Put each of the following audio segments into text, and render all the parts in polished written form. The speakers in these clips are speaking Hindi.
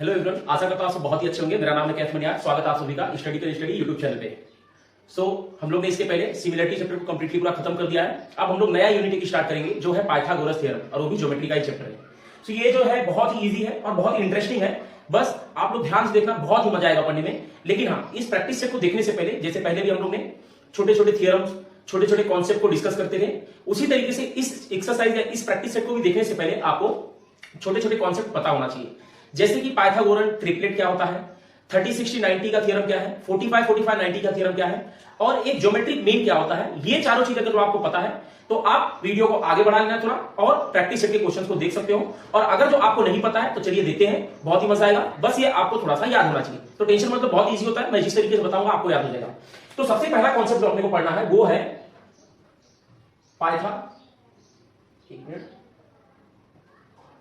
हेलो एवरीवन, आशा करता हूं आप सब बहुत ही अच्छे होंगे। मेरा नाम है कैफ मनियार। स्वागत है आप सभी का स्टडी तो स्टडी यूट्यूब चैनल पे। हम लोग ने इसके पहले सिमिलरिटी चैप्टर को कंप्लीटली पूरा खत्म कर दिया है। अब हम लोग नया यूनिट एक स्टार्ट करेंगे जो है पाइथागोरस थ्योरम, और वो भी ज्योमेट्री का ही चैप्टर है। ये जो है बहुत ही इजी है और बहुत ही इंटरेस्टिंग है। बस आप लोग ध्यान से देखना, बहुत ही मजा आएगा पढ़ने में। लेकिन हाँ, इस प्रैक्टिस सेट को देखने से पहले, जैसे पहले भी हम लोग ने छोटे छोटे थियरम्स, छोटे छोटे कॉन्सेप्ट को डिस्कस करते थे, उसी तरीके से इस एक्सरसाइज या इस प्रैक्टिस सेट को भी देखने से पहले आपको छोटे छोटे कॉन्सेप्ट पता होना चाहिए। जैसे कि पाइथागोरन ट्रिपलेट क्या होता है, 30 60 90 का थ्योरम क्या है, 45 45 90 का थ्योरम क्या है, और एक ज्योमेट्रिक मीन क्या होता है। ये चारों चीजें अगर आपको पता है तो आप वीडियो को आगे बढ़ा लेना थोड़ा, और प्रैक्टिस सेट के क्वेश्चंस को देख सकते हो। और अगर जो आपको नहीं पता है तो चलिए देखते हैं, बहुत ही मजा आएगा। बस ये आपको थोड़ा सा याद होना चाहिए, तो टेंशन मतलब बहुत ईजी होता है। मैं जिस तरीके से बताऊंगा आपको याद हो जाएगा। तो सबसे पहला कॉन्सेप्ट जो अपने को पढ़ना है वो है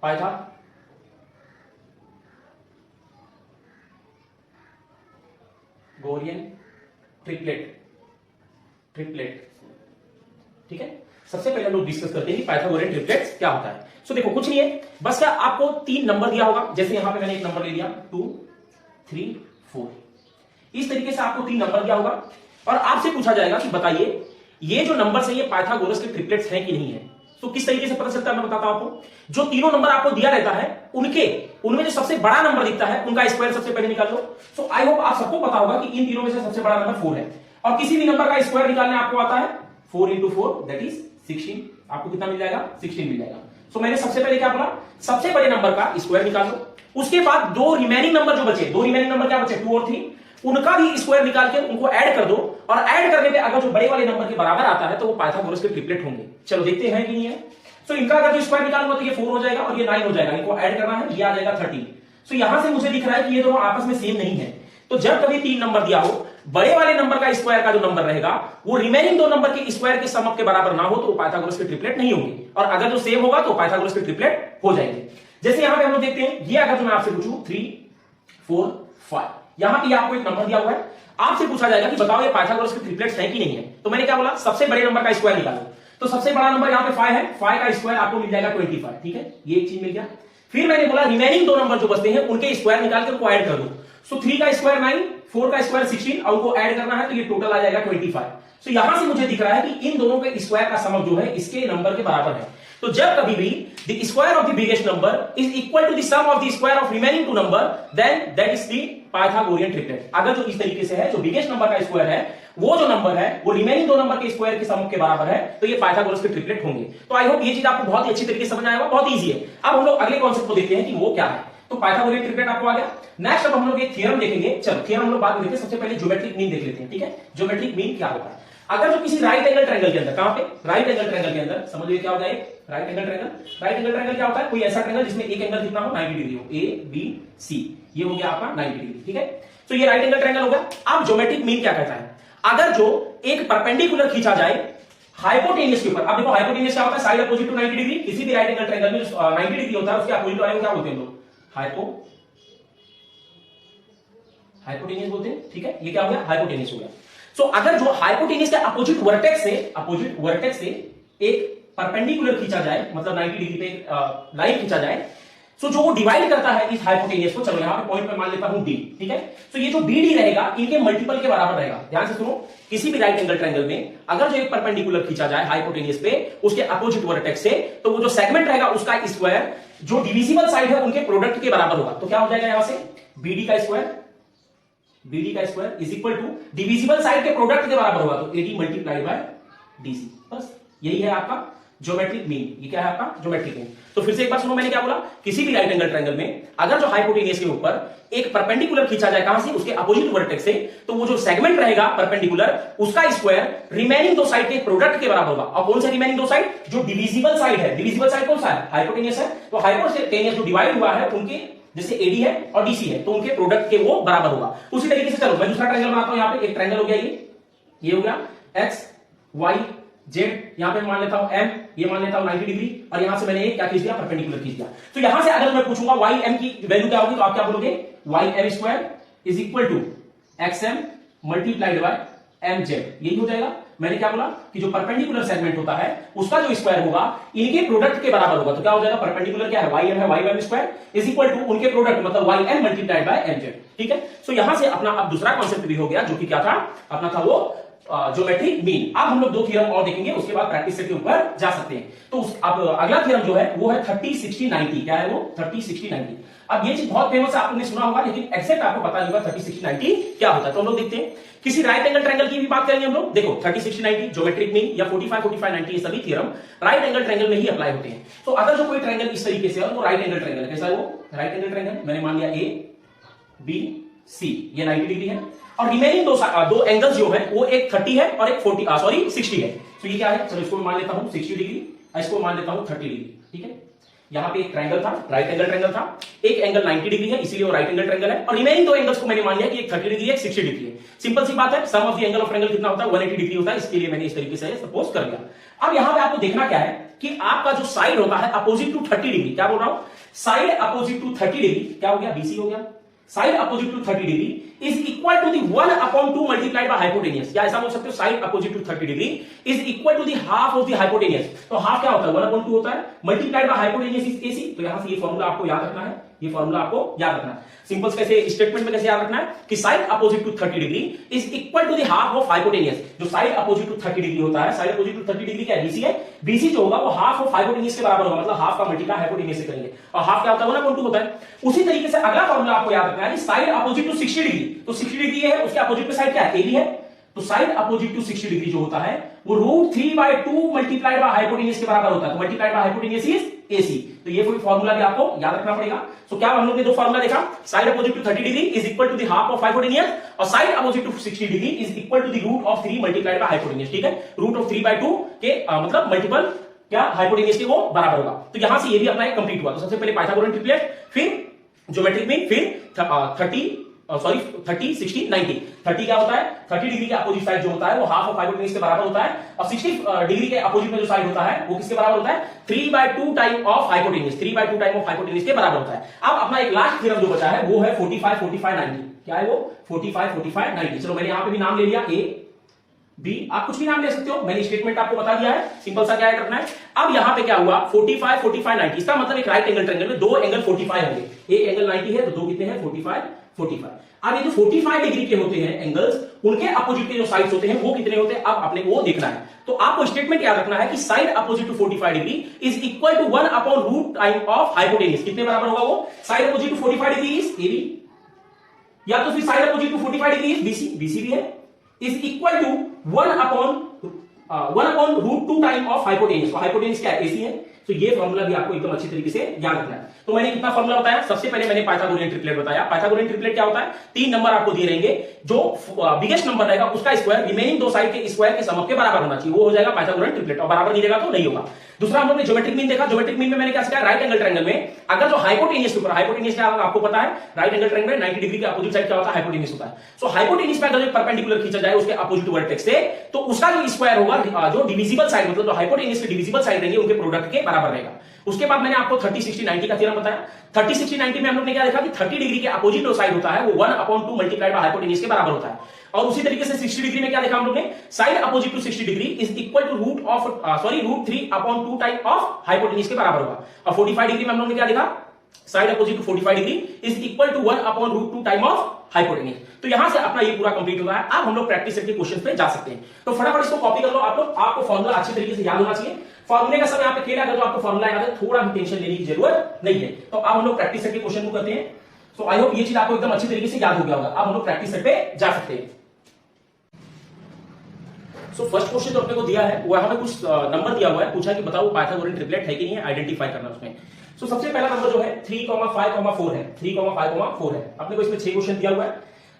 पाइथागोरियन ट्रिपलेट। ठीक है, सबसे पहले हम लोग डिस्कस करते हैं कि पाइथागोरियन ट्रिपलेट्स क्या होता है। देखो, कुछ नहीं है, बस क्या आपको 3 नंबर दिया होगा। जैसे यहां पे मैंने एक नंबर ले लिया 2 3 4, इस तरीके से आपको 3 नंबर दिया होगा, और आपसे पूछा जाएगा कि बताइए ये जो नंबर है ये पाइथागोरस के ट्रिपलेट्स हैं कि नहीं है। तो किस तरीके से पता चलता है मैं बताता हूं आपको। जो तीनों नंबर आपको दिया रहता है उनमें जो सबसे बड़ा नंबर दिखता है उनका स्क्वायर सबसे पहले निकाल लो। आई होप आप सबको पता होगा कि इन तीनों में से सबसे बड़ा नंबर 4 है, और किसी भी नंबर का स्क्वायर निकालने आपको आता है 4 इंटू 4 दैट इज 16। आपको कितना मिल जाएगा? 16 मिल जाएगा। मैंने सबसे पहले क्या बोला, सबसे बड़े नंबर का स्क्वायर निकाल लो। उसके बाद दो रिमेनिंग नंबर जो बचे, दो रिमेनिंग नंबर क्या बचे, 2 और 3, उनका भी स्क्वायर निकाल के उनको ऐड कर दो, और ऐड करने पे अगर जो बड़े वाले नंबर के बराबर आता है तो वो पाइथागोरस के ट्रिपलेट होंगे। चलो देखते हैं कि नहीं है। इनका अगर जो स्क्वायर निकालूंगा तो ये 4 हो जाएगा और ये 9 हो जाएगा, इनको ऐड करना है, ये आ जाएगा 13। यहां से मुझे दिख रहा है कि ये दोनों आपस में सेम नहीं है। तो जब कभी 3 नंबर दिया हो, बड़े वाले नंबर का स्क्वायर का जो नंबर रहेगा वो रिमेनिंग 2 नंबर के स्क्वायर के सम के बराबर ना हो तो वो पाइथागोरस के ट्रिपलेट नहीं होंगे, और अगर जो सेम होगा तो पाइथागोरस के ट्रिपलेट हो जाएंगे। जैसे यहां पे हम लोग देखते हैं, ये अगर मैं आपसे पूछूं 3 4 5, यहां पे आपको एक नंबर दिया हुआ है, आपसे पूछा जाएगा कि बताओ ये पाइथागोरस के ट्रिपलेट्स है कि नहीं है। तो मैंने क्या बोला, सबसे बड़े नंबर का स्क्वायर निकालो। तो सबसे बड़ा नंबर यहां पे 5 है, 5 का स्क्वायर आपको मिल जाएगा 25। ठीक है, ये एक चीज मिल गया। फिर मैंने बोला रिमेनिंग 2 नंबर जो बचते हैं उनके स्क्वायर निकाल के उनको ऐड कर दो। 3 का स्क्वायर 9, 4 का स्क्वायर 16, और उनको ऐड करना है तो ये टोटल आ जाएगा 25। यहां से मुझे दिख रहा है कि इन दोनों के स्क्वायर का सम जो है इसके नंबर के बराबर है। तो जब कभी भी the square of the biggest number is equal to the sum of the square of remaining 2 number, then that is the Pythagorean triplet. अगर जो इस तरीके से है, जो बिगेस्ट नंबर का स्क्वायर है वो जो नंबर है वो रिमेनिंग 2 नंबर के स्क्वायर के सम के बराबर है, तो ये पाइथागोरस के ट्रिपलेट होंगे। तो आई होप ये चीज आपको बहुत ही अच्छी तरीके से समझ आएगा, बहुत इजी है। अब हम लोग अगले कॉन्सेप्ट को देखते हैं कि वो क्या है। तो पाइथागोरियन ट्रिपलेट आपको आ गया। नेक्स्ट अब हम लोग एक थ्योरम देखेंगे। चलो थ्योरम हम लोग बाद में देखते हैं, सबसे पहले ज्योमेट्रिक मीन देख लेते हैं। ठीक है, ज्योमेट्रिक मीन क्या होता है। अगर जो किसी राइट एंगल ट्रायंगल के अंदर, कहां पे, राइट एंगल ट्रायंगल के अंदर, समझ लीजिए क्या होता है right angle triangle. Right angle triangle क्या होता है, कोई ऐसा ट्रायंगल जिसमें एक एंगल कितना हो, 90 डिग्री हो, ए बी सी, ये हो गया आपका 90 डिग्री। ठीक है, तो ये राइट एंगल ट्रायंगल हो गया। अब ज्योमेट्रिक मीन क्या कहता है, अगर जो एक परपेंडिकुलर खींचा जाए हाइपोटेनियस के ऊपर। अब देखो हाइपोटेनियस क्या होता है, साइड अपोजिट टू 90 डिग्री। किसी भी राइट एंगल ट्रायंगल में जो 90 डिग्री होता है उसके अपोजिट वाले को क्या बोलते हैं हम लोग, हाइपोटेनियस बोलते हैं। ठीक है, ये क्या हो गया, हाइपोटेनियस हो गया। अगर जो हाइपोटेनियस के अपोजिट वर्टेक्स से एक परपेंडिकुलर खींचा जाए, मतलब 90 डिग्री पे लाइन खींचा जाए, जो वो डिवाइड करता है इस हाइपोटेनियस को, चलो यहां पे पॉइंट पे मान लेता हूं डी। ठीक है, ये जो BD रहेगा इनके मल्टीपल के बराबर रहेगा। ध्यान से सुनो, किसी भी राइट एंगल ट्रायंगल में अगर जो एक परपेंडिकुलर खींचा जाए हाइपोटेनियस पे उसके अपोजिट वर्टेक्स से, तो वो जो सेगमेंट रहेगा उसका स्क्वायर जो डिविजिबल साइड है उनके प्रोडक्ट के बराबर होगा। तो क्या हो जाएगा यहां से, BD का square is equal to divisible side के प्रोडक्ट के बराबर होगा, तो AD मल्टीप्लाइड बाय DC। बस यही है आपका ज्योमेट्रिक मीन। ये क्या है आपका ज्योमेट्रिक मीन। तो फिर से एक बार सुनो, मैंने क्या बोला, किसी भी राइट एंगल ट्रायंगल में अगर जो हाइपोटेनियस के ऊपर एक परपेंडिकुलर खींचा जाए, कहां से, उसके अपोजिट वर्टेक्स से, तो वो जो सेगमेंट रहेगा परपेंडिकुलर उसका स्क्वायर रिमेनिंग 2 साइड के प्रोडक्ट के बराबर होगा। और कौन सा रिमेनिंग 2 साइड, जो डिविजिबल साइड है, डिविजिबल साइड कौन सा है, हाइपोटेनियस है। तो हाइपोटेनियस जो डिवाइड हुआ है उनके, जैसे AD है और DC है, तो उनके प्रोडक्ट के वो बराबर होगा। उसी तरीके से चलो मैं दूसरा ट्रायंगल बनाता हूं। यहां पे एक ट्रायंगल हो गया, ये हो गया X Y Z, यहां पे मान लेता हूं M, ये मान लेता हूं 90 डिग्री, और यहां से मैंने क्या खींच दिया, परपेंडिकुलर खींच दिया। तो यहां से अगर मैं पूछूंगा YM की वैल्यू क्या होगी, तो आप क्या बोलोगे, YM square is equal to XM multiplied by MZ, यही हो जाएगा। मैंने क्या बोला कि जो परपेंडिकुलर सेगमेंट होता है उसका जो स्क्वायर होगा इनके प्रोडक्ट के बराबर होगा। तो क्या हो जाएगा, परपेंडिकुलर क्या है, वाई एम है, Y M square is equal to उनके प्रोडक्ट मतलब Y M multiplied by MZ. ठीक है, सो यहां से अपना अब दूसरा कॉन्सेप्ट भी हो गया जो कि क्या था, अपना था वो ज्योमेट्रिक मीन। अब हम लोग 2 थ्योरम और देखेंगे, उसके बाद प्रैक्टिस सेट के ऊपर जा सकते हैं। तो अब अगला थ्योरम जो है वो है 30 60 90। क्या है वो, 30 60 90। अब ये चीज बहुत फेमस है, आपने सुना होगा, लेकिन एक्सेक्ट आपको पता नहीं होगा 30 60 90 क्या होता है। तो हम लोग देखते हैं, किसी राइट एंगल ट्रायंगल की भी बात करेंगे हम लोग। देखो 30 60 90 ज्योमेट्रिक मीन या 45 45 90 ये सभी थ्योरम राइट एंगल ट्रायंगल में ही अप्लाई होते हैं। तो अगर जो कोई ट्रायंगल इस तरीके से है वो राइट एंगल ट्रायंगल, कैसा है वो राइट एंगल ट्रायंगल, मैंने मान लिया ए बी सी, ये 90 डिग्री है, और रिमेनिंग दो एंगल्स जो है वो एक 30 है और एक 60 है। तो ये क्या है, चलो इसको मान लेता हूं 60 डिग्री, इसको मान लेता हूं 30 डिग्री। ठीक है, यहां पे एक ट्रायंगल था, राइट एंगल ट्रायंगल था, एक एंगल 90 डिग्री है इसीलिए वो राइट एंगल ट्रायंगल है, और रिमेनिंग 2 एंगल्स को मैंने मान लिया कि एक 30 डिग्री है, एक 60 डिग्री है। सिंपल सी बात है, sum of the angle of triangle कितना होता है, 180 डिग्री होता है, इसके लिए मैंने इस तरीके से सपोज कर लिया। अब यहां पे आपको देखना क्या है कि आपका जो साइड होता है अपोजिट टू 30 डिग्री, क्या बोल रहा हूं, साइड अपोजिट टू 30 डिग्री क्या हो गया, बीसी हो गया। Side opposite to 30 degree is equal to the 1/2 multiplied by hypotenuse, या ऐसा बोल सकते हो side opposite to 30 degree is equal to the half of the hypotenuse. तो हाफ क्या होता है, 1/2 होता है, multiplied by hypotenuse is AC. तो यहां से ये फॉर्मूला आपको याद रखना है, ये फॉर्मूला आपको याद रखना है। सिंपल कैसे स्टेटमेंट में कैसे याद रखना है कि side opposite to 30 degree is equal to the half of hypotenuse. जो साइड अपोजिट टू 30 डिग्री होता है, साइड अपोजिट टू 30 डिग्री क्या है, बीसी है, बीसी जो होगा वो हाफ ऑफ हाइपोटेनियस के बराबर होगा, मतलब हाफ का मल्टीप्लाई हाइपोटेनियस से करेंगे, और हाफ क्या होता है, 1/2 होता है। उसी तरीके से अगला फॉर्मूला आपको याद रखना है, साइड अपोजिट टू 60 डिग्री, तो 60 डिग्री है, उसके अपोजिट पे साइड क्या है, एबी है। तो साइड अपोजिट टू 60 डिग्री जो होता है वो √3/2 मल्टीप्लाइड बाय हाइपोटेनियस के बराबर होता है। तो multiplied by hypotenuse is AC. तो ये कोई फॉर्मूला भी आपको याद रखना पड़ेगा। तो क्या हम लोग ने 2 फॉर्मूला देखा, side opposite to 30 degree is equal to the half of hypotenuse, और side opposite to 60 degree is equal to the √3 multiplied by hypotenuse. ठीक है, √3/2 के मतलब मल्टीपल क्या हाइपोटेनियस के वो बराबर होगा। तो यहां से ये भी अपना कंप्लीट हुआ। तो सबसे पहले पाइथागोरन ट्रिपलेट, फिर ज्योमेट्रिक मीन, फिर 30 60 90। 30 क्या होता है, 30 डिग्री के अपोजिट साइड जो होता है वो हाफ ऑफ हाइपोटेनियस के बराबर होता है, और 60 डिग्री के अपोजिट में जो साइड होता है वो किसके बराबर होता है, 3/2 time of hypotenuse, 3/2 time of hypotenuse के बराबर होता है। अब अपना एक लास्ट थ्योरम जो बचा है वो है 45 45 90। क्या है वो, 45 45 90। चलो मैंने यहां पे भी नाम ले लिया, ए बी, आप कुछ भी नाम ले सकते हो, मैंने स्टेटमेंट आपको बता दिया है, सिंपल सा क्या है करना है। अब यहां पे क्या हुआ, 45 45 90, इसका मतलब एक राइट एंगल ट्रायंगल में 2 एंगल 45 होंगे, एक एंगल 90 है तो 2 कितने हैं, 45 45। अब ये जो 45 डिग्री के होते हैं एंगल्स, उनके अपोजिट के जो साइड्स होते हैं वो कितने होते हैं, अब अपने वो देखना है। तो आपको स्टेटमेंट याद रखना है कि side opposite to 45 degree is equal to 1/√√3 time of hypotenuse. कितने बराबर होगा वो, side opposite to 45 degree is AB, या तो फिर side opposite to 45 degree is BC, BC भी है, is equal to 1/√2 time of hypotenuse. तो हाइपोटेनियस क्या है, एसी है। तो ये फॉर्मूला भी आपको एकदम अच्छी तरीके से याद रखना है। तो मैंने कितना फॉर्मूला बताया, सबसे पहले मैंने पाइथागोरियन ट्रिपलेट बताया। पाइथागोरियन ट्रिपलेट क्या होता है, 3 नंबर आपको दिए रहेंगे, जो बिगेस्ट नंबर रहेगा उसका स्क्वायर रिमेनिंग 2 साइड के स्क्वायर के सम के बराबर होना चाहिए, वो हो जाएगा पाइथागोरियन ट्रिपलेट, और बराबर नहीं रहेगा तो नहीं होगा। दूसरा हम लोग ने ज्योमेट्रिक मीन देखा। ज्योमेट्रिक मीन में मैंने क्या सिखाया, राइट एंगल ट्रायंगल में अगर जो हाइपोटेनियस के ऊपर, हाइपोटेनियस क्या होगा आपको पता है, राइट एंगल ट्रायंगल में 90 डिग्री के अपोजिट साइड क्या होता है, हाइपोटेनियस होता है। सो हाइपोटेनियस पे अगर परपेंडिकुलर खींचा जाए उसके अपोजिट वर्टेक्स से, तो उसका जो स्क्वायर होगा, जो डिविजिबल साइड मतलब जो हाइपोटेनियस के डिविजिबल साइड रहेंगे उनके प्रोडक्ट के बराबर रहेगा। उसके बाद मैंने आपको 30 60 90 का थ्योरम बताया। 30 60 90 में हम लोग ने क्या देखा कि 30 डिग्री के अपोजिट जो साइड होता है वो 1/2 मल्टीप्लाइड बाय हाइपोटेनियस के बराबर होता है। और उसी तरीके से 60 डिग्री में क्या देखा हम लोग ने, side opposite to 60 degree is equal to √3/2 time of hypotenuse के बराबर होगा। और 45 डिग्री में हम लोग ने क्या देखा, side opposite to 45 degree is equal to 1/√2 time of hypotenuse. तो यहां से अपना ये पूरा कंप्लीट होता है। अब हम लोग प्रैक्टिस सेट के क्वेश्चन पे जा सकते हैं। तो फटाफट इसको कॉपी कर लो आप लोग, आपको फॉर्मूला अच्छी तरीके से याद होना चाहिए। फॉर्मूले का सब यहाँ पे खेल है, अगर जो आपको फॉर्मूला याद है थोड़ा भी टेंशन लेने की जरूरत नहीं है। तो अब हम लोग प्रैक्टिस सेट के क्वेश्चन को करते हैं। सो आई होप ये चीज आपको एकदम अच्छी तरीके से याद हो गया होगा। अब हम लोग प्रैक्टिस सेट पे जा सकते हैं। सो फर्स्ट क्वेश्चन जो अपने को दिया है वो हमें कुछ नंबर दिया हुआ है, पूछा कि बताओ पाइथागोरियन ट्रिपलेट है कि नहीं है, आइडेंटिफाई करना उसमें। सो सबसे पहला नंबर जो है 3, 5, 4 है, 3, 5, 4 है। अपने को इसमें 6 क्वेश्चन दिया हुआ है,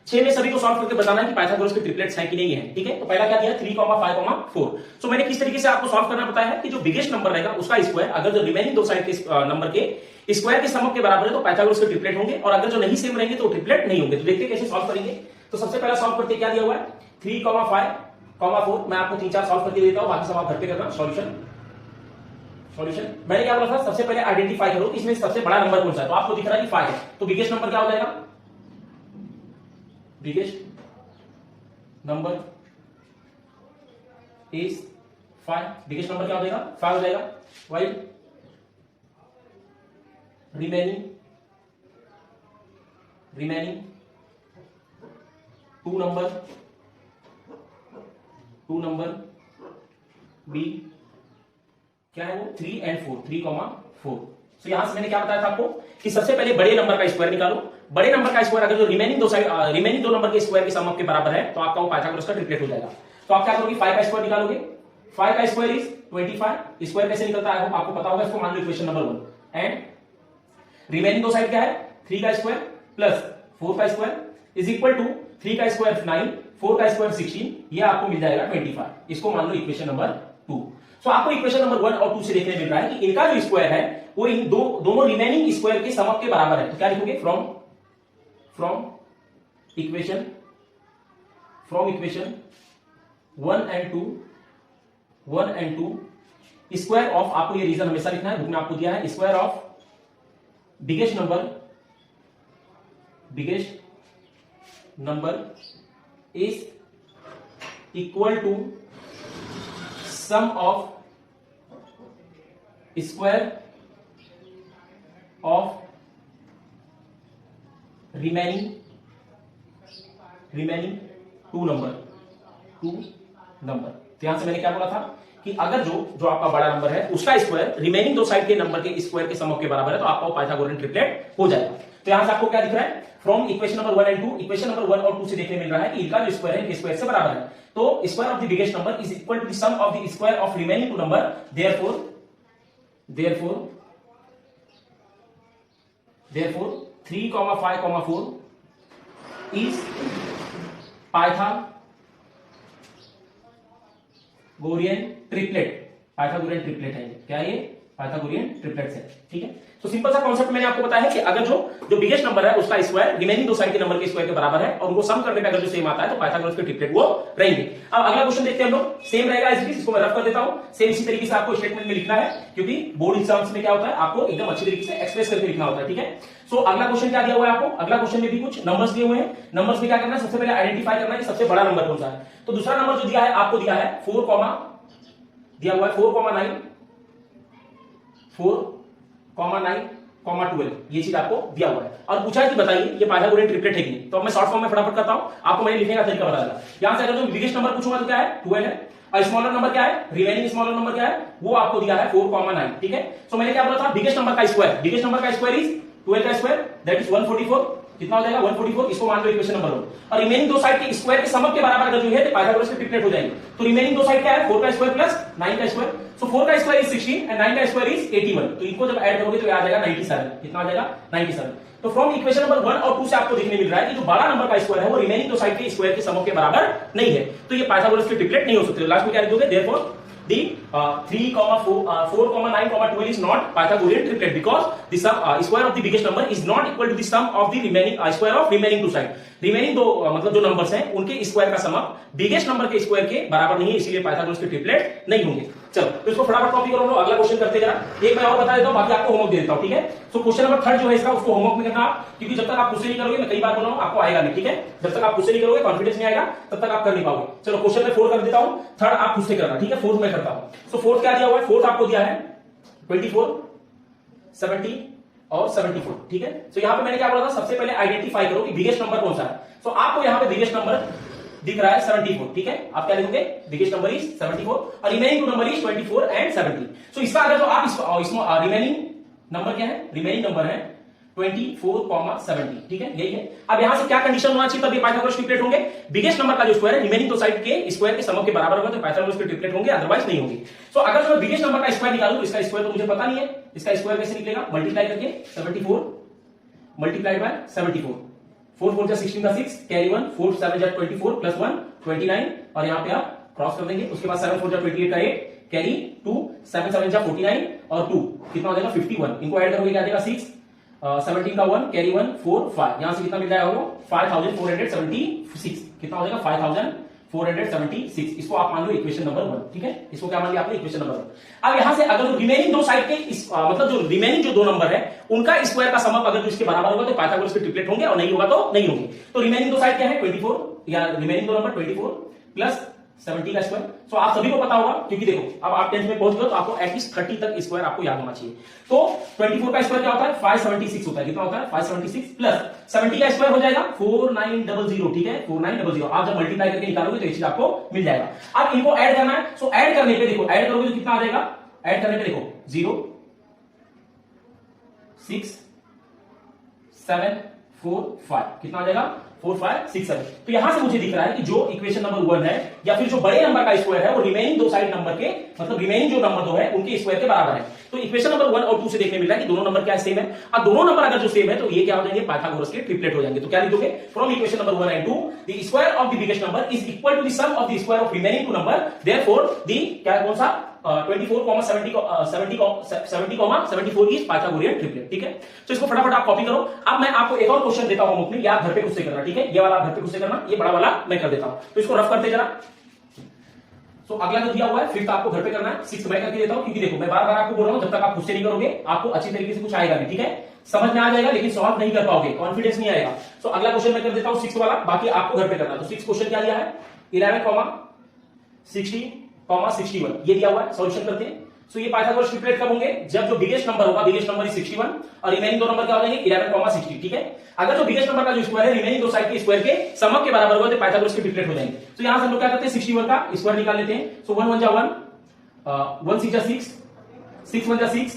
6 में सभी को सॉल्व करके बताना है कि पाइथागोरस के ट्रिपलेट्स हैं कि नहीं है। ठीक है, तो पहला क्या दिया है 3, 5, 4। सो मैंने किस तरीके से आपको सॉल्व करना बताया है कि जो बिगेस्ट नंबर रहेगा उसका स्क्वायर अगर जो रिमेनिंग 2 साइड के नंबर के स्क्वायर के सम के बराबर है तो पाइथागोरस के ट्रिपलेट होंगे, और अगर जो नहीं सेम रहेंगे तो ट्रिपलेट नहीं होंगे। तो देखते कैसे सॉल्व करेंगे। तो सबसे पहला सॉल्व करते क्या दिया हुआ है 3, 5, 4। मैं आपको 3-4 सॉल्व करके देता हूं, बाकी सब आप घर पे करना। सॉल्यूशन मैंने क्या बोला था, सबसे पहले आइडेंटिफाई करो कि इसमें सबसे बड़ा नंबर कौन सा है। तो आपको दिख रहा है कि 5 है, तो बिगेस्ट नंबर क्या हो जाएगा, biggest number is 5, biggest number क्या हो जाएगा 5 हो जाएगा, while remaining two number be क्या है वो 3 and 4, 3,4। तो यहां से मैंने क्या बताया था आपको कि सबसे पहले बड़े नंबर का स्क्वायर निकालो। बड़े नंबर का स्क्वायर अगर जो रिमेनिंग दो नंबर के स्क्वायर के सम के बराबर है तो आपका वो पाइथागोरस का ट्रिपलेट हो जाएगा। तो आप क्या करोगे 5 का स्क्वायर निकालोगे, 5 का स्क्वायर इज 25। स्क्वायर कैसे निकलता है आपको पता होगा, इसको मान लो इक्वेशन नंबर 1। एंड रिमेनिंग दो साइड क्या है 3 का स्क्वायर प्लस 4 का स्क्वायर इज इक्वल टू 3 का स्क्वायर 9, 4 का स्क्वायर 16, ये आपको मिल जाएगा 25। इसको मान लो इक्वेशन नंबर 2। सो आपको इक्वेशन नंबर 1 और 2 से देखने मिल रहा है कि इनका जो स्क्वायर है वो इन दोनों रिमेनिंग स्क्वायर के सम के बराबर है। तो क्या लिखोगे from equation 1 and 2 square of, आपको ये रीजन हमेशा लिखना है, बुक में आपको दिया है, square of biggest number is equal to sum of square of remaining two number. तो यहां से मैंने क्या बोला था कि अगर जो आपका बड़ा नंबर है उसका स्क्वायर रिमेनिंग दो साइड के नंबर के स्क्वायर के सम के बराबर है तो आपका पाइथागोरन ट्रिपलेट हो जाएगा। तो यहां से आपको क्या दिख रहा है from equation number 1 and 2, equation number 1 और 2 से देखने मिल रहा है कि इनका जो स्क्वायर है इनके स्क्वायर से बराबर है। तो square of the biggest number is equal to the sum of the square of remaining two number, therefore 3,5,4 is Pythagorean triplet है। क्या ये पाइथागोरियन ट्रिपलेट्स है, ठीक है। तो सिंपल सा कॉन्सेप्ट मैंने आपको बताया है कि अगर जो बिगेस्ट नंबर है उसका स्क्वायर रिमेनिंग दो साइड के नंबर के स्क्वायर के बराबर है और उनको सम करने पे अगर जो सेम आता है तो पाइथागोरस के ट्रिपलेट वो रहेंगे। अब अगला क्वेश्चन देखते हैं हम लोग, सेम रहेगा इसको मैं रफ कर देता हूं। सेम इसी तरीके से आपको स्टेटमेंट में लिखना है क्योंकि बोर्ड एग्जाम्स में क्या होता है आपको एकदम अच्छी तरीके से एक्सप्रेस करके लिखना होता है, ठीक है। सो अगला क्वेश्चन क्या दिया हुआ है आपको, अगला क्वेश्चन में भी कुछ नंबर्स दिए हुए हैं। नंबर्स में क्या करना है, सबसे पहले आइडेंटिफाई करना है कि सबसे बड़ा नंबर कौन सा है। तो दूसरा नंबर जो दिया है आपको दिया है 4,9,12 ये चीज आपको दिया हुआ है और पूछा है कि बताइए ये पाइथागोरियन ट्रिपलेट है कि नहीं। तो अब मैं शॉर्ट फॉर्म में फटाफट करता हूं, आपको मैंने लिखने का तरीका बता दिया। यहां से अगर जो बिगेस्ट नंबर पूछूंगा तो क्या है 12 है और स्मॉलर नंबर क्या है, रिमेनिंग स्मॉलर नंबर क्या है वो आपको दिया है 4,9, ठीक है। सो मैंने क्या बोला था बिगेस्ट नंबर का स्क्वायर इज 12 का स्क्वायर दैट इज 144, कितना हो जाएगा 144, इसको मान लो इक्वेशन नंबर 1। और रिमेनिंग दो साइड के स्क्वायर के सम के बराबर अगर जो है तो पाइथागोरस के ट्रिपलेट हो जाएंगे। तो रिमेनिंग दो साइड क्या है 4 का स्क्वायर प्लस 9 का स्क्वायर। सो 4 का स्क्वायर इज 16 एंड 9 का स्क्वायर इज 81। तो इनको जब ऐड करोगे तो आ जाएगा 97, कितना आ जाएगा 97। तो फ्रॉम इक्वेशन नंबर 1 और 2 से आपको देखने मिल रहा है कि जो बड़ा नंबर का स्क्वायर है वो रिमेनिंग दो साइड के स्क्वायर के सम के बराबर नहीं है, तो ये पाइथागोरस के ट्रिपलेट नहीं हो सकते। लास्ट में क्या लिख दोगे, therefore the 4,9,12 is not Pythagorean triplet because the square of the biggest number is not equal to the sum of the remaining square of remaining two side। Remaining दो मतलब जो नंबर्स हैं उनके स्क्वायर का सम बिगेस्ट नंबर के स्क्वायर के बराबर नहीं है, इसीलिए पाइथागोरस के ट्रिपलेट नहीं होंगे। चलो तो इसको फटाफट कॉपी करो, अगला क्वेश्चन करते जरा। एक मैं और बता देता हूं, बाकी आपको होमवर्क दे देता हूं, ठीक है। तो क्वेश्चन नंबर 3 जो है इसका उसको होमवर्क में करना, क्योंकि जब तक आप खुद से नहीं करोगे, मैं कई बार बोल रहा हूं आपको आएगा नहीं, ठीक है। जब तक आप खुद से नहीं करोगे, कॉन्फिडेंस नहीं आएगा, तब तक आप कर नहीं पाओगे। चलो क्वेश्चन में 4 कर देता हूं, 3rd आप खुद से करना, ठीक है। 4th मैं करता हूं। सो 4th क्या दिया हुआ है, 4th आपको दिया है 24, 70 और 74, ठीक है। तो यहां पे मैंने क्या बोला था, सबसे पहले आइडेंटिफाई करो कि बिगेस्ट नंबर कौन सा है। तो आपको यहां पे बिगेस्ट नंबर दिख रहा है 74, ठीक है। आप क्या लिखोगे, बिगेस्ट नंबर इज 74 और remaining two number is 24 and 70। सो इसका अगर जो आप इसमें रिमेनिंग नंबर क्या है, रिमेनिंग नंबर है 24,70, ठीक है, यही है। अब यहां से क्या कंडीशन होना चाहिए तब ये पाइथागोरस ट्रिपलेट होंगे, बिगेस्ट नंबर का जो स्क्वायर है रिमेनिंग दो साइड के स्क्वायर के सम के बराबर होगा तो पाइथागोरस के ट्रिपलेट होंगे, अदरवाइज नहीं होंगे। सो अगर मैं बिगेस्ट नंबर का स्क्वायर निकालूं तो इसका स्क्वायर तो मुझे पता नहीं है, इसका स्क्वायर कैसे निकलेगा, मल्टीप्लाई करके 74 मल्टीप्लाइड बाय 74, 4 4 जा 16 का 6 कैरी 1, 4 7 जा 24 प्लस 1 29 और यहां पे आप क्रॉस कर देंगे। उसके बाद 7 4 जा 28 का 8 कैरी 2 7 7 जा 49 और 2 कितना हो जाएगा 51। इनको ऐड करोगे क्या आ जाएगा 6 17 का 1 कैरी 1 4 5, यहां से कितना मिल जाएगा 5476, कितना हो जाएगा 5476। इसको आप मान लो इक्वेशन नंबर 1, ठीक है। इसको क्या मान लिया आपने, इक्वेशन नंबर 1। अब यहां से अगर रिमेनिंग दो साइड के मतलब जो रिमेनिंग जो दो नंबर है उनका स्क्वायर का सम अगर जो इसके बराबर होगा तो पाइथागोरस के ट्रिपलेट होंगे और नहीं होगा तो नहीं होंगे। तो रिमेनिंग दो साइड क्या है 24 या रिमेनिंग दो नंबर 24 प्लस 70 का स्क्वायर। सो आप सभी को पता होगा, क्योंकि देखो अब आप 10th में पहुंच गए तो आपको एटलीस्ट 30 तक स्क्वायर आपको याद होना चाहिए। तो 24 का स्क्वायर क्या होता है? 576 होता है। कितना होता है? 576 प्लस 70 का स्क्वायर हो जाएगा 4900। ठीक है, 4900। आप जब मल्टीप्लाई करके निकालोगे तो ये चीज आपको मिल जाएगा। अब इनको ऐड करना है। सो ऐड करने पे देखो, ऐड करोगे तो कितना आ जाएगा? ऐड करने पे देखो 0 6 7 4 5, कितना आ जाएगा? 4 5 6 7। तो यहां से मुझे दिख रहा है कि जो इक्वेशन नंबर 1 है या फिर जो बड़े नंबर का स्क्वायर है वो रिमेनिंग दो साइड नंबर के, मतलब रिमेनिंग जो नंबर दो है उनके स्क्वायर के बराबर है। तो इक्वेशन नंबर 1 और 2 से देखने मिल रहा है कि दोनों नंबर क्या सेम है। अब दोनों नंबर अगर जो सेम है तो ये क्या हो जाएंगे? पाइथागोरस के ट्रिपलेट हो जाएंगे। तो क्या लिखोगे? From equation number 1 and 2 the square of the biggest number is equal to the sum of the square of remaining two number, therefore the क्या कौन सा 24,70,74 इज पाइथागोरियन ट्रिपलेट। ठीक है, तो इसको फटाफट आप कॉपी करो। अब मैं आपको एक और क्वेश्चन देता हूं मुफ्त में, या घर पे खुद से करना। ठीक है, ये वाला घर पे खुद से करना, ये बड़ा वाला मैं कर देता हूं। तो इसको रफ करते जरा। तो अगला जो दिया हुआ है 5th आपको घर पे करना है, 6th मैं करके देता हूं, क्योंकि देखो मैं बार बार आपको बोल रहा हूं जब तक आप खुद से नहीं करोगे आपको अच्छी तरीके से कुछ आएगा नहीं। ठीक है, समझ में आ जाएगा लेकिन सॉल्व नहीं कर पाओगे, कॉन्फिडेंस नहीं आएगा। तो अगला क्वेश्चन मैं कर देता हूं 6th वाला, बाकी आपको घर पे करना। तो 6th क्वेश्चन क्या दिया है? 11, 60, 61 ये दिया हुआ है। सॉल्यूशन करते हैं। सो ये पाइथागोरस ट्रिपलेट कब होंगे? जब जो बिगेस्ट नंबर होगा, बिगेस्ट नंबर इज 61 और रिमेनिंग दो नंबर क्या हो जाएंगे? 11, 60। ठीक है, अगर जो बिगेस्ट नंबर का जो स्क्वायर है रिमेनिंग दो साइड के स्क्वायर के समक के बराबर होगा तो पाइथागोरस के ट्रिपलेट हो जाएंगे। तो यहां से हम लोग क्या करते हैं? 61 का स्क्वायर निकाल लेते हैं। सो 1 1 जा 1, 1 6 जा 6, 6 1 जा 6,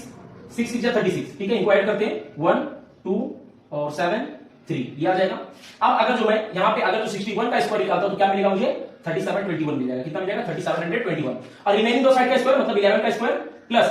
6 6 जा 36। ठीक है, इनको ऐड करते हैं 1 2 और 7 3, ये आ जाएगा। अब अगर जो मैं यहां पे अगर जो 61 का स्क्वायर निकालता हूं तो क्या मिलेगा मुझे? 3721 मिल जाएगा। कितना मिल जाएगा? 3721। और रिमेनिंग दो साइड का स्क्वायर मतलब 11 का स्क्वायर प्लस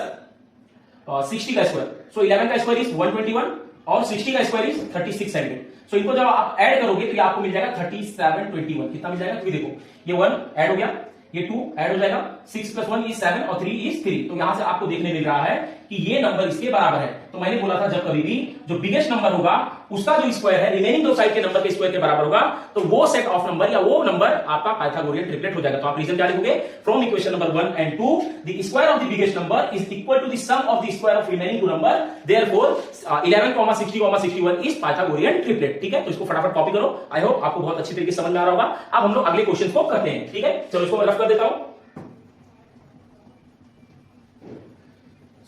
60 का स्क्वायर। सो 11 का स्क्वायर इज 121 और 60 का स्क्वायर इज 3600। सो इनको जब आप ऐड करोगे तो ये आपको मिल जाएगा 3721। कितना मिल जाएगा? तो देखो ये 1 ऐड हो गया, ये 2 ऐड हो जाएगा, 6 + 1 इज 7 और 3 इज 3। तो यहां से आपको देखने मिल रहा है कि ये नंबर इसके बराबर है। तो मैंने बोला था जब कभी भी जो बिगेस्ट नंबर होगा उसका जो स्क्वायर है रिमेनिंग दो साइड के नंबर के स्क्वायर के बराबर होगा तो वो सेट ऑफ नंबर या वो नंबर आपका पाइथागोरियन ट्रिपलेट हो जाएगा। तो आप रीजन क्या लिखोगे? From equation number 1 and 2 the square of the biggest number is equal to the sum of the square of remaining two number, therefore 11, 60, 61 is Pythagorean triplet. ठीक है, तो इसको फटाफट कॉपी करो। आई होप आपको बहुत अच्छी तरीके से समझ में आ रहा होगा। अब हम लोग अगले क्वेश्चन को करते हैं। ठीक है, चलो इसको मैं रफ कर देता हूं।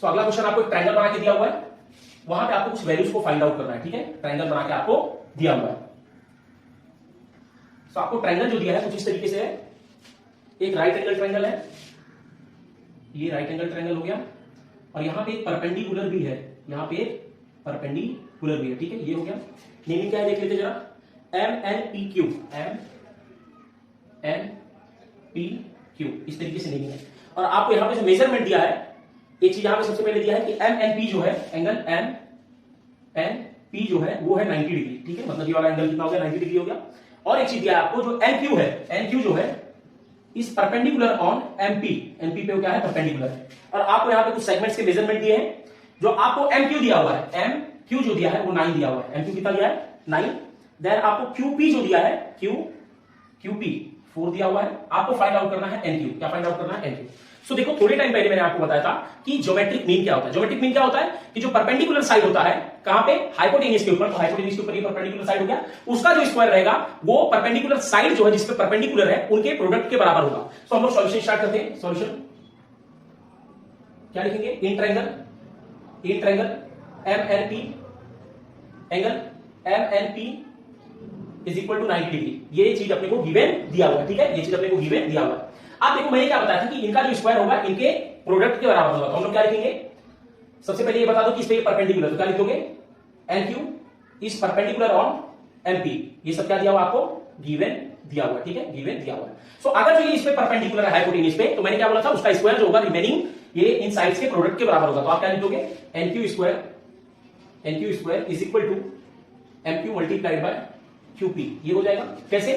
सो अगला क्वेश्चन आपको एक ट्रायंगल बना के दिया हुआ है, वहां पे आपको कुछ वैल्यूज को फाइंड आउट करना है। ठीक है, ट्रायंगल बना के आपको दिया हुआ है। सो आपको ट्रायंगल जो दिया है कुछ इस तरीके से है। एक राइट एंगल ट्रायंगल है, ये राइट एंगल ट्रायंगल हो गया, और यहां पे एक परपेंडिकुलर भी है, यहां पे एक परपेंडिकुलर भी है। ठीक है, ये हो गया। नेमिंग क्या है देख लेते जरा, MNPQ, MNPQ इस तरीके से नेमिंग है। और आपको यहां पे जो मेजरमेंट दिया है, एक चीज यहां पे सबसे पहले दिया है कि MNP जो है एंगल MNP जो है वो है 90 डिग्री। ठीक है, मतलब ये वाला एंगल कितना हो गया? 90 डिग्री हो गया। और एक चीज दिया है आपको जो NQ है, NQ जो है इस परपेंडिकुलर ऑन MP, MP पे क्या है? परपेंडिकुलर है। और आपको यहां पे कुछ सेगमेंट्स के मेजरमेंट दिए हैं। जो आपको MQ दिया हुआ है, MQ जो दिया है वो 9 दिया हुआ है। MQ कितना दिया है? 9। देन आपको QP जो दिया है, QP 4 दिया हुआ है। आपको फाइंड आउट करना है NQ। क्या फाइंड आउट करना है? NQ। सो देखो थोड़े टाइम पहले मैंने आपको बताया था कि ज्योमेट्रिक मीन क्या होता है। ज्योमेट्रिक मीन क्या होता है कि जो परपेंडिकुलर साइड होता है कहां पे? हाइपोटेन्यूज के ऊपर। तो हाइपोटेन्यूज के ऊपर ये परपेंडिकुलर साइड हो गया, उसका जो स्क्वायर रहेगा वो परपेंडिकुलर साइड जो है जिसपे परपेंडिकुलर है उनके प्रोडक्ट के बराबर होगा। सो हम लोग सॉल्यूशन स्टार्ट करते हैं। सॉल्यूशन क्या लिखेंगे? In triangle MNP angle MNP is equal to 90 degree. ये चीज अपने को गिवन दिया हुआ है। ठीक है, ये चीज अपने को गिवन दिया हुआ है। आप देखो मैंने क्या बताया था कि इनका जो स्क्वायर होगा इनके प्रोडक्ट के बराबर होगा। तो हम लोग क्या लिखेंगे? सबसे पहले ये बता दो कि इस पे परपेंडिकुलर, तो क्या लिखोगे? NQ is perpendicular on MP। ये सब क्या दिया हुआ आपको? गिवन दिया हुआ। ठीक है, गिवन दिया हुआ। सो अगर जो ये इस पे परपेंडिकुलर है हाइपोटेन्यूज पे, तो मैंने क्या बोला था उसका स्क्वायर जो होगा रिमेनिंग ये इन साइड्स के प्रोडक्ट के बराबर होगा। तो आप क्या लिखोगे? NQ square is equal to MQ multiplied by QP। ये हो जाएगा कैसे?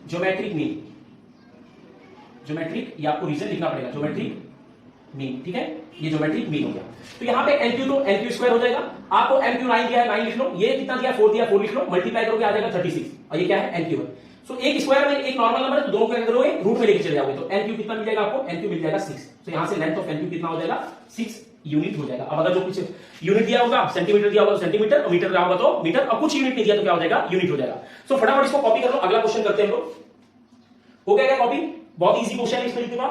Geometric mean. ज्योमेट्रिक, ये आपको रीजन लिखना पड़ेगा, ज्योमेट्रिक मीन। ठीक है, ये ज्योमेट्रिक मीन हो गया। तो यहां पे NQ तो NQ स्क्वायर हो जाएगा। आपको MQ 9 दिया है, 9 लिख लो। ये कितना दिया? 4 दिया, 4 लिख लो। मल्टीप्लाई करोगे आ जाएगा 36। और ये क्या है? NQ है। सो एक स्क्वायर में एक नॉर्मल नंबर है तो दोनों को क्या करोगे? रूट में लेके चले जाओगे। तो NQ कितना मिल जाएगा आपको? NQ मिल जाएगा 6। तो यहां से लेंथ ऑफ NQ कितना हो जाएगा? 6 यूनिट हो जाएगा। अब अगर जो कुछ यूनिट दिया होगा, सेंटीमीटर दिया होगा तो सेंटीमीटर, और मीटर दिया होगा तो मीटर, और कुछ यूनिट नहीं दिया तो क्या हो जाएगा? यूनिट हो जाएगा। सो फटाफट इसको कॉपी कर लो। अगला क्वेश्चन करते हैं हम लोग। हो गया क्या कॉपी? बहुत इजी क्वेश्चन है इस तरीके का।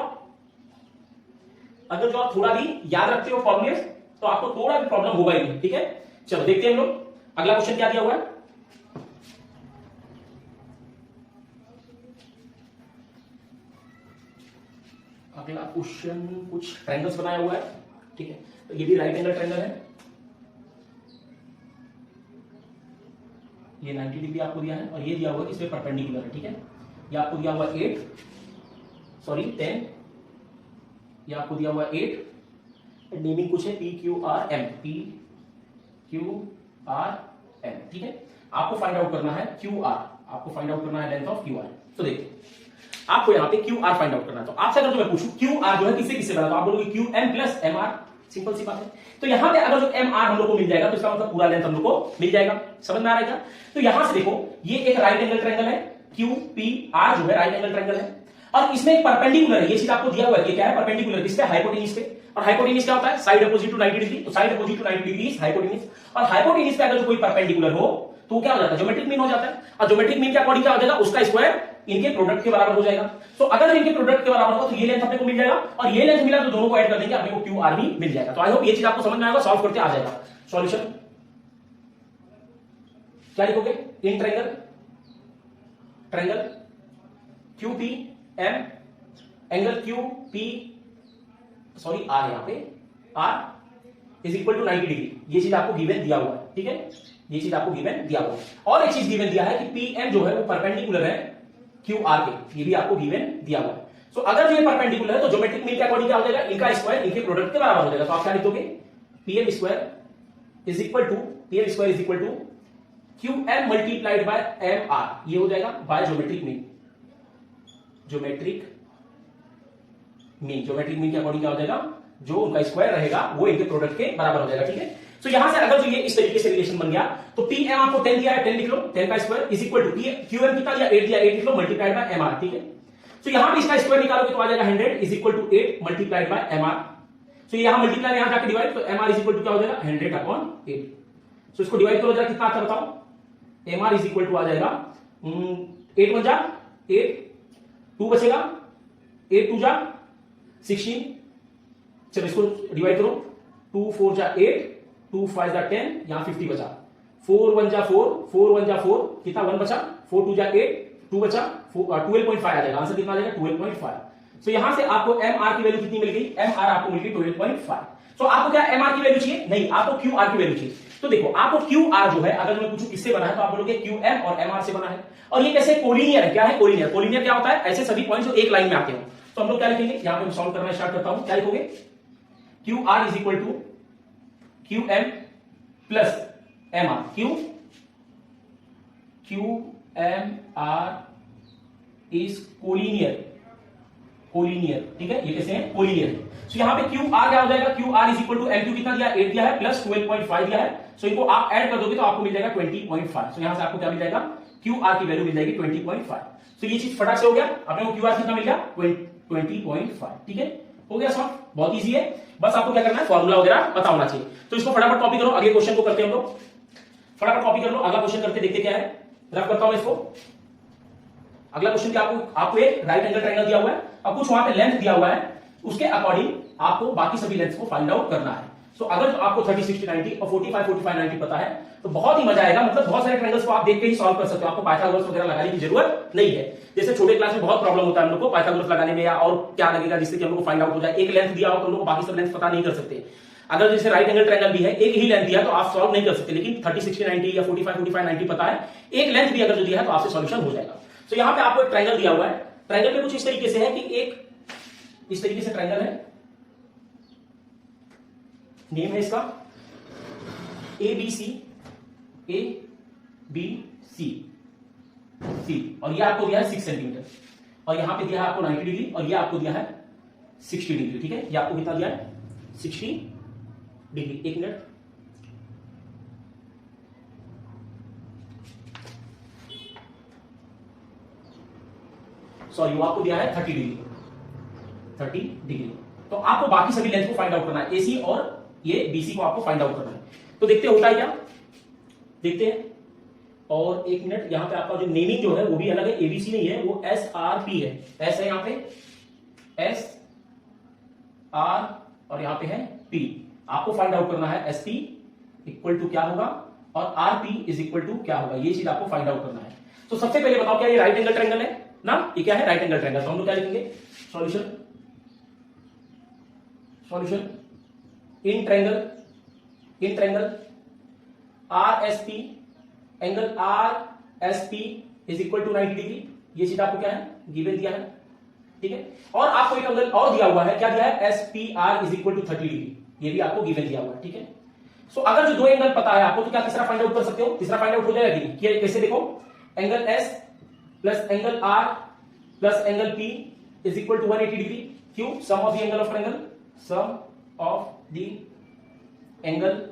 अगर जो आप थोड़ा भी याद रखते हो फॉर्मूले तो आपको थोड़ा भी प्रॉब्लम होगा ही नहीं। ठीक है, चलो देखते हैं हम लोग अगला क्वेश्चन क्या दिया हुआ है। अगला क्वेश्चन कुछ ट्रायंगल्स बनाया हुआ है। ठीक है, तो ये भी राइट एंगल ट्रायंगल है। ये 90 डिग्री आपको दिया है और ये दिया हुआ है इसमें परपेंडिकुलर है। ठीक है, ये आपको दिया हुआ 10, ये आपको दिया हुआ 8, नेमिंग कुछ है PQRM, PQRM। ठीक है, आपको फाइंड आउट करना है QR, आपको फाइंड आउट करना है लेंथ ऑफ QR। तो देखिए आपको यहां पे QR फाइंड आउट करना है। तो आपसे अगर जो मैं पूछूं QR जो है किससे किससे बना, तो आप बोलोगे QM प्लस MR, सिंपल सी बात है। तो यहां पे अगर जो MR हम लोग को मिल जाएगा तो इसका मतलब पूरा लेंथ हम लोग को मिल जाएगा। समझ में आ रहा है क्या? तो यहां से देखो ये एक राइट एंगल ट्रायंगल है, QPR जो है राइट एंगल ट्रायंगल है और इसमें एक परपेंडिकुलर है। ये चीज आपको दिया हुआ है, ये क्या है? परपेंडिकुलर किस पे? हाइपोटेन्यूज पे। और हाइपोटेन्यूज क्या होता है? Side opposite to 90 degree. तो side opposite to 90 degree is hypotenuse. और हाइपोटेन्यूज पे अगर जो कोई परपेंडिकुलर हो तो क्या हो जाता है? ज्योमेट्रिक मीन हो जाता है। और ज्योमेट्रिक मीन के अकॉर्डिंग क्या हो जाएगा? उसका स्क्वायर इनके प्रोडक्ट के बराबर हो जाएगा। तो अगर इनके प्रोडक्ट के बराबर होगा तो ये लेंथ अपने को मिल जाएगा और ये लेंथ मिला तो दोनों को ऐड कर देंगे, अपने को QR भी मिल जाएगा। तो आई होप ये चीज आपको समझ में आएगा, सॉल्व करते आ जाएगा। सॉल्यूशन क्या लिखोगे? In triangle QPM angle QP R यहां पे R is equal to 90 degree. ये चीज आपको गिवन दिया हुआ है। ठीक है, ये चीज आपको गिवन दिया हुआ है। और एक चीज गिवन दिया है कि PM जो है वो परपेंडिकुलर है QR के, ये भी आपको गिवन दिया हुआ है। सो अगर जो ये परपेंडिकुलर है तो ज्योमेट्रिक मीन के अकॉर्डिंग क्या हो जाएगा? इनका स्क्वायर इनके प्रोडक्ट के बराबर हो जाएगा। तो आप क्या लिख दोगे? PM square is equal to QM multiplied by MR, ये हो जाएगा by geometric mean. Geometric mean के अकॉर्डिंग क्या हो जाएगा? जो उनका स्क्वायर रहेगा वो इनके प्रोडक्ट के बराबर हो जाएगा। ठीक है, तो यहां से अगर जो ये इस तरीके से रिलेशन बन गया तो PM आपको 10 दिया है, 10 लिख लो, 10 का square is equal to QM कितना दिया? 8 दिया, 8 लिख लो, मल्टीप्लाइड बाय MR। ठीक है, तो यहां पे इसका स्क्वायर निकालोगे तो आ जाएगा 100 is equal to 8 multiplied by MR। So यहां मल्टीप्लाई यहां जाके डिवाइड, तो MR इज इक्वल टू क्या हो जाएगा? 100/8। सो इसको डिवाइड करो जरा, कितना आता है बताओ? MR इज इक्वल टू आ जाएगा 8 1 जा 8, 2 बचेगा, 8 2 जा 16। चलो इसको डिवाइड करो, 2 4 जा 8, 2 5 जा 10, यहां 50 बचा, 4 1 जा 4, 4 1 जा 4, कितना 1 बचा, 4 2 जा 8, 2 बचा 12.5 आ जाएगा। आंसर कितना आ जाएगा? 12.5। सो यहां से आपको MR की वैल्यू कितनी मिल गई? MR आपको मिल गई 12.5। सो आपको क्या MR की वैल्यू चाहिए? नहीं, आपको QR की वैल्यू चाहिए। तो देखो आपको QR जो है अगर मैं पूछूं किससे बना है तो आप बोलोगे QM और MR से बना है। और ये कैसे? कोलिनियर है। क्या है कोलिनियर? कोलिनियर क्या होता है? ऐसे सभी पॉइंट्स जो एक लाइन में आते हो। तो हम लोग क्या लिखेंगे? यहां पे मैं सॉल्व करना स्टार्ट करता हूं। क्या लिखोगे? QR is equal to QM plus MR। QMR is collinear. ठीक है, ये कैसे है? कोलिनियर है। सो यहां पे QR क्या हो जाएगा? QR is equal to MQ कितना दिया? 8 दिया है, प्लस 12.5 दिया है। सो इनको आप ऐड कर दोगे तो आपको मिल जाएगा 20.5। सो यहां से आपको क्या मिल जाएगा? QR की वैल्यू मिल जाएगी 20.5। तो ये चीज फटाक से हो गया, अपने को QR कितना मिल गया? 20.5। ठीक है, हो गया सॉल्व। बहुत इजी है, बस आपको क्या करना है? फॉर्मूला वगैरह पता होना चाहिए। तो इसको फटाफट कॉपी करो, अगले क्वेश्चन को करते हैं हम लोग। फटाफट कॉपी कर लो, अगला क्वेश्चन करते देखते क्या है। रफ करता हूं इसको। अगला क्वेश्चन क्या आपको एक राइट एंगल ट्रायंगल दिया हुआ है और कुछ वहां पे लेंथ दिया हुआ है, उसके अकॉर्डिंग आपको बाकी सभी लेंथ को फाइंड आउट करना है। सो अगर आपको 30 60 90 और 45 45 90 पता है तो बहुत ही मजा आएगा। मतलब बहुत सारे ट्रायंगल्स को आप देख के ही सॉल्व कर सकते हो, आपको पाइथागोरस वगैरह लगाने की जरूरत नहीं है। जैसे छोटे क्लास में बहुत प्रॉब्लम होता है हम लोग को पाइथागोरस लगाने में, या और क्या लगेगा जिससे कि हम लोग को फाइंड आउट हो जाए। एक लेंथ दिया हो तो हम लोग को बाकी सब लेंथ पता नहीं कर सकते। अगर जैसे राइट एंगल ट्रायंगल भी है, एक ही लेंथ दिया तो आप सॉल्व नहीं कर सकते, लेकिन 30 60 90 या 45 45 90 पता है, एक लेंथ भी अगर जो दिया है तो आपसे सॉल्यूशन हो जाएगा। तो यहां पे आपको एक ट्रायंगल दिया हुआ है। ट्रायंगल में कुछ इस तरीके से है कि एक इस तरीके से ट्रायंगल है, नेम है इसका ABC और ये आपको दिया है 6 सेंटीमीटर और यहां पे दिया है आपको 90 डिग्री और ये आपको दिया है 60 डिग्री। ठीक है, ये आपको कितना दिया है? 60 डिग्री। एक मिनट, सॉरी, वो आपको दिया है 30 डिग्री। तो आपको बाकी सभी लेंथ को फाइंड आउट करना है, AC और ये BC को आपको फाइंड आउट करना है। तो देखते होता है क्या, देखते हैं। और एक मिनट, यहां पे आपका जो नेमिंग जो है वो भी अलग है, एबीसी नहीं है, वो SRP है। एस है यहां पे SR और यहां पे है P। आपको फाइंड आउट करना है SP इक्वल टू क्या होगा और RP इज इक्वल टू क्या होगा, ये चीज आपको फाइंड आउट करना है। तो सबसे पहले बताओ क्या ये राइट एंगल ट्रायंगल है ना, ये क्या है, राइट एंगल ट्रायंगल। तो हम लोग क्या लिखेंगे, solution in triangle RSP angle RSP is equal to 90 degree. ये चीज आपको क्या है, गिवन दिया है, ठीक है। और आपको एक एंगल और दिया हुआ है, क्या दिया है, SPR is equal to 30 degree, ये भी आपको गिवन दिया हुआ है, ठीक है। सो अगर जो दो एंगल पता है आपको, तो क्या तीसरा फाइंड आउट कर सकते हो, तीसरा फाइंड आउट हो जाएगा कि कैसे, देखो angle S plus angle R plus angle P is equal to 180 degree. क्यों, sum of the angle of triangle, sum of the angle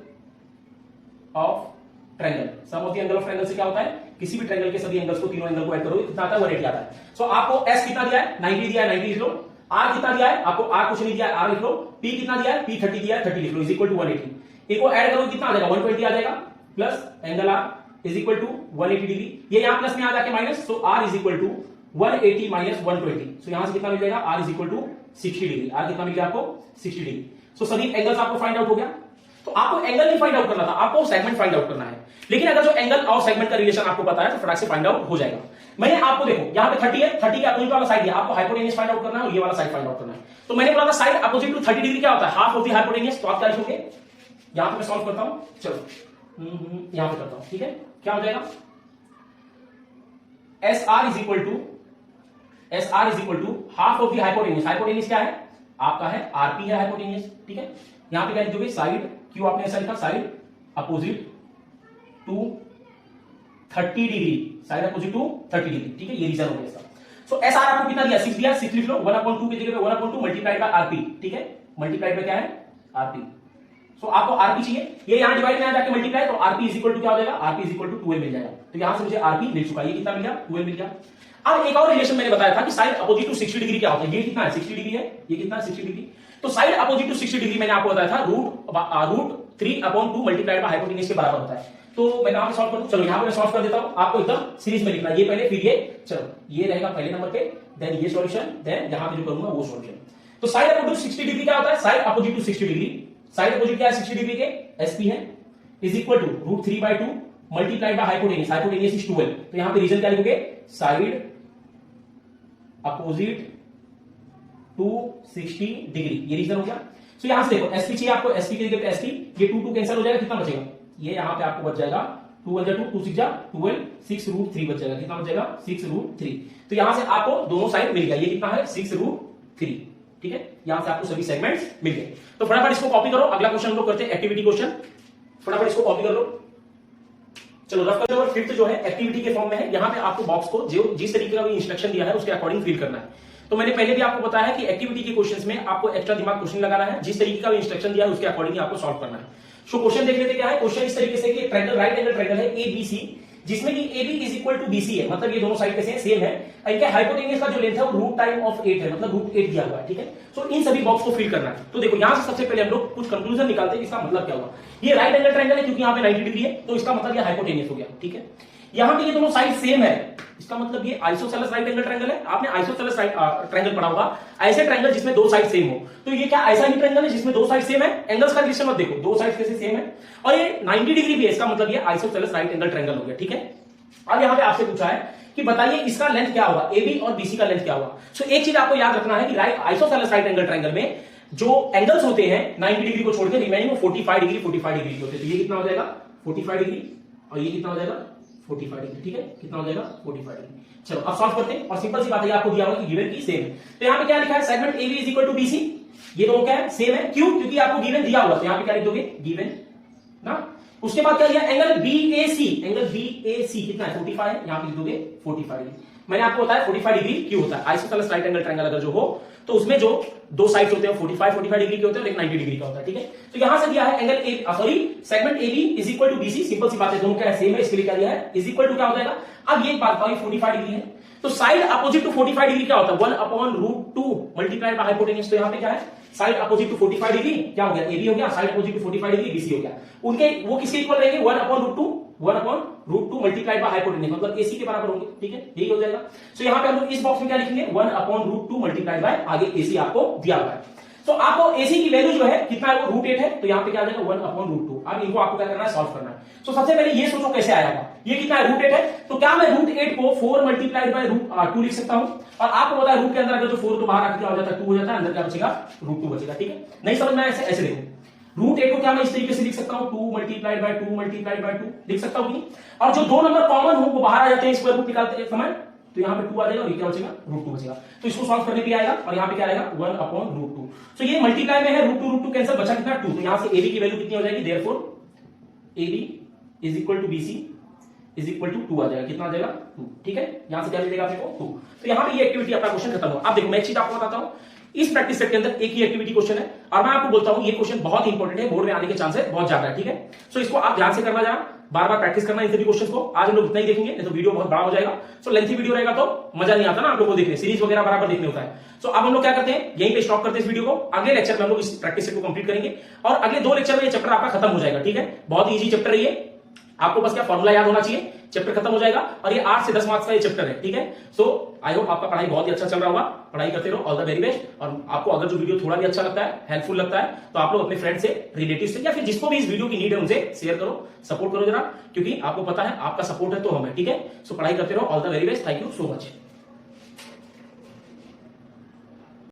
of triangle, sum of the angle of triangle से क्या होता है, किसी भी ट्रायंगल के सभी एंगल्स को, तीनों एंगल को ऐड करोगे कितना आता है, 180 आता है। सो आपको S कितना दिया है, 90 दिया है, 90 लिख लो। R कितना दिया है आपको, R कुछ नहीं दिया है, R लिख लो। P कितना दिया है, P 30 दिया है, 30 लिख लो, इज इक्वल टू 180। एक को ऐड करोगे कितना आ जाएगा, 120 आ जाएगा, plus angle R is equal to 180 degree. ये यहां प्लस में आ जाके minus, so R is equal to 180 minus 120। So यहां से कितना मिल जाएगा, R is equal to 60 degree. R कितना मिल गया आपको, 60 डिग्री। सो सभी एंगल्स आपको फाइंड आउट हो गया। तो आपको एंगल नहीं फाइंड आउट करना था, आपको सेगमेंट फाइंड आउट करना है। लेकिन अगर जो एंगल और सेगमेंट का रिलेशन आपको पता है तो फटाक से फाइंड आउट हो जाएगा। मैंने आपको देखो यहां पे 30 है, 30 के अपोजिट वाला साइड दिया, आपको हाइपोटेन्यूज फाइंड आउट करना है और ये वाला साइड फाइंड आउट करना है। तो मैंने बोला था साइड अपोजिट टू 30 डिग्री क्या होता है, हाफ ऑफ द हाइपोटेन्यूज। तो आप क्या लिखोगे, यहां पे मैं सॉल्व करता हूं, चलो यहां पे करता हूं, ठीक है। क्या हो जाएगा, SR is equal to half of the hypotenuse. Hypotenuse क्या है आपका, है RP है हाइपोटेन्यूज, ठीक है। यहां पे क्या लिखोगे, साइड, क्यों आपने ऐसा लिखा, side opposite to 30 degree, side opposite to 30 degree, ठीक है। ये रीजन हो गया इसका। सो SR आपको कितना दिया, 6 दिया, 6 लिख लो, 1/2 की जगह पे 1/2 मल्टीप्लाइड बाय RP, ठीक है। मल्टीप्लाइड बाय क्या है, RP। सो आपको RP चाहिए, ये यहां डिवाइड में आ जाके मल्टीप्लाई, तो RP इज इक्वल टू क्या हो जाएगा, RP is equal to 2L मिल जाएगा। तो यहां से मुझे RP मिल चुका है, ये कितना मिल गया, 2L मिल गया। अब एक और रिलेशन मैंने बताया था कि साइड अपोजिट टू 60 डिग्री क्या होता है, ये कितना है, 60 डिग्री है, ये कितना है, 60 डिग्री। तो साइड अपोजिट टू 60 डिग्री मैंने आपको बताया था रूट 3/2 मल्टीप्लाइड बाय हाइपोटेन्यूज के बराबर होता है। तो मैं यहां पे सॉल्व करूं, चलो यहां पे मैं सॉल्व कर देता हूं, आपको एकदम सीरीज में लिखना है, ये पहले फिर ये, चलो ये रहेगा पहले नंबर पे, देन ये सॉल्यूशन, देन यहां पे जो करूंगा वो सॉल्यूशन। तो साइड अपोजिट टू 60 डिग्री क्या होता है, side opposite to 60 degree, side opposite क्या है 60 डिग्री के, SP है, is equal to root 3/2 multiplied by hypotenuse, hypotenuse is 12। तो यहां पे रीजन क्या लिखोगे, साइड अपोजिट टू 60 डिग्री, ये रीजन हो गया। सो यहां से देखो SP चाहिए आपको, SP की जगह पे SP, ये 2 कैंसिल हो जाएगा, कितना बचेगा, ये यहां पे आपको बच जाएगा 2 1 2 2 6 12 6√3 बच जाएगा, कितना बच जाएगा 6√3। तो यहां से आपको दोनों साइड मिल गया, ये कितना है 6√3, ठीक है। यहां से आपको सभी सेगमेंट्स मिल गए। तो फटाफट इसको कॉपी करो, अगला क्वेश्चन हम लोग करते हैं एक्टिविटी क्वेश्चन, फटाफट इसको कॉपी कर लो। चलो रफ कर लो, फिफ्थ जो है एक्टिविटी के फॉर्म में है। यहां पे आपको बॉक्स को जो जिस तरीके का भी इंस्ट्रक्शन दिया है उसके अकॉर्डिंग फिल करना है। तो मैंने पहले भी आपको बताया है कि एक्टिविटी के क्वेश्चंस में आपको एक्स्ट्रा दिमाग क्वेश्चन लगाना है, जिस तरीके का भी इंस्ट्रक्शन दिया है उसके अकॉर्डिंग आपको सॉल्व करना है। सो क्वेश्चन देख लेते क्या है, क्वेश्चन इस तरीके से कि ट्रायंगल, राइट एंगल ट्रायंगल है ABC, जिसमें कि AB is equal to BC है, मतलब ये दोनों साइड कैसे हैं, सेम है। इनके हाइपोटेन्यूज का जो लेंथ है वो रूट टाइम ऑफ 8 है, मतलब रूट 8 दिया हुआ है, ठीक है। सो इन सभी बॉक्स को फिल करना है। तो देखो यहां से सबसे पहले हम लोग कुछ कंक्लूजन निकालते हैं, इसका मतलब क्या हुआ। ये राइट एंगल ट्रायंगल है क्योंकि यहाँ पे 90 डिग्री है, तो इसका मतलब ये हाइपोटेन्यूज हो गया, ठीक है। यहां पे ये दोनों साइड सेम है, इसका मतलब ये आइसोसेलेस राइट एंगल ट्रायंगल है। आपने आइसोसेलेस ट्रायंगल पढ़ा होगा, ऐसे ट्रायंगल जिसमें दो साइड सेम हो। तो ये क्या ऐसा ही ट्रायंगल है जिसमें दो साइड सेम है, एंगल्स का रिलेशन मत देखो, दो साइड कैसे सेम है, और ये 90 डिग्री भी है, इसका मतलब ये आइसोसेलेस राइट एंगल ट्रायंगल हो गया, ठीक है। अब यहां पे आपसे पूछा है कि बताइए इसका लेंथ क्या होगा, AB और BC का लेंथ क्या होगा। सो एक चीज आपको याद रखना है कि right isosceles right angle triangle में जो एंगल्स होते हैं 90 डिग्री को छोड़कर रिमेनिंग वो 45 डिग्री होते हैं। तो ये कितना हो जाएगा 45 डिग्री और ये कितना हो जाएगा 45 डिग्री, ठीक है। कितना हो जाएगा 45 डिग्री। चलो अब सॉल्व करते हैं, और सिंपल सी बात है आपको दिया हुआ कि गिवन की सेम है। तो यहां पे क्या लिखा है, segment AB is equal to BC, ये दोनों क्या है सेम है, क्यों, क्योंकि आपको गिवन दिया हुआ। तो यहां पे क्या लिख दोगे गिवन ना, उसके बाद क्या दिया एंगल BAC, एंगल BAC कितना है 45 है, यहां पे लिख दोगे 45 डिग्री। मैंने आपको बताया 45 डिग्री क्यों होता है, आइसोसेलेस राइट एंगल ट्रायंगल अगर जो हो तो उसमें जो दो साइड्स होते हैं 45 डिग्री के होते हैं और एक 90 डिग्री का होता है, ठीक है। तो यहां से दिया है angle segment AB is equal to BC, simple सी बात है, दोनों क्या है सेम है, इसके लिए क्या दिया है इज इक्वल टू क्या हो जाएगा। अब ये बात बताओ 45 डिग्री है, तो साइड अपोजिट टू 45 डिग्री क्या होता है 1/√2 मल्टीप्लाइड बाय हाइपोटेन्यूज। तो यहां पे क्या है साइड अपोजिट टू 45 डिग्री क्या हो गया, AB हो गया, side opposite to 45 degree BC हो गया। उनके वो किसके इक्वल रहेंगे, 1/√2 मल्टीप्लाइड बाय हाइपोटेन्यूज, मतलब AC के बराबर होंगे, ठीक है, यही हो जाएगा। सो यहां पे हम लोग इस बॉक्स में क्या लिखेंगे, 1/√2 मल्टीप्लाइड बाय आगे AC आपको दिया हुआ है। तो आपको AC की वैल्यू जो है कितना है, वो √8 है, तो यहां पे क्या आ जाएगा 1/√2। अब इनको आपको क्या करना है, सॉल्व करना है। तो सबसे पहले ये सोचो कैसे आएगा, ये कितना है, √8 है, तो क्या मैं √8 को 4 मल्टीप्लाइड बाय √2 लिख सकता हूं। और आपको पता है रूट के अंदर अगर जो 4 तो बाहर क्या हो जाता है, 2 हो जाता है, अंदर क्या बचेगा, √2 बचेगा, ठीक है। नहीं समझ में ऐसे देखो, √8 को क्या मैं इस तरीके से लिख सकता हूं, 2 मल्टीप्लाइड बाय 2 मल्टीप्लाइड बाय 2 लिख सकता हूं कि नहीं। और जो दो नंबर कॉमन हो वो बाहर आ जाते हैं स्क्वायर रूट निकालते हैं समय, तो यहां पे 2 आ जाएगा और ये क्या बचेगा, √2 बचेगा। तो इसको सॉल्व करने पे आएगा और यहां पे क्या आएगा 1/√2। तो ये मल्टीप्लाई में है, √2 कैंसिल, बचा कितना 2, तो यहां से AB की वैल्यू कितनी हो जाएगी, therefore AB is equal to BC is equal to 2 आ जाएगा, कितना आ जाएगा 2, ठीक है। यहां से क्या मिलेगा आपको 2। तो यहां पे ये एक्टिविटी अपना क्वेश्चन खत्म हुआ। अब देखो मैं एक चीज आपको बताता हूं, इस प्रैक्टिस सेट के अंदर एक ही एक्टिविटी क्वेश्चन है और मैं आपको बोलता हूं ये क्वेश्चन बहुत इंपॉर्टेंट है, बोर्ड में आने के चांसेस बहुत ज्यादा है, ठीक है। सो इसको आप ध्यान से करना, जरा बार बार प्रैक्टिस करना इन सभी क्वेश्चन को। आज हम लोग इतना ही देखेंगे, नहीं तो वीडियो बहुत बड़ा हो जाएगा। सो लेंथी वीडियो रहेगा तो मजा नहीं आता ना आप लोगों को देखने, सीरीज वगैरह बराबर देखने होता है। सो अब हम लोग क्या करते हैं, यहीं पे स्टॉप करते हैं इस वीडियो को। अगले लेक्चर में हम लोग इस प्रैक्टिस सेट को कंप्लीट करेंगे और अगले 2 लेक्चर में ये चैप्टर आपका खत्म हो जाएगा, ठीक है। बहुत ईजी चैप्टर है ये, आपको बस क्या फॉर्मूला याद होना चाहिए, चैप्टर खत्म हो जाएगा। और ये 8 से 10 मार्क्स का ये चैप्टर है, ठीक है। सो आई होप आपका पढ़ाई बहुत ही अच्छा चल रहा होगा, पढ़ाई करते रहो, ऑल द वेरी बेस्ट। और आपको अगर जो वीडियो थोड़ा भी अच्छा लगता है, हेल्पफुल लगता है, तो आप लोग अपने फ्रेंड से, रिलेटिव से, या फिर जिसको भी इस वीडियो की नीड है उनसे शेयर करो, सपोर्ट करो जरा, क्योंकि आपको पता है आपका सपोर्ट है तो हम है, ठीक है। सो पढ़ाई करते रहो, all the very best, thank you so much.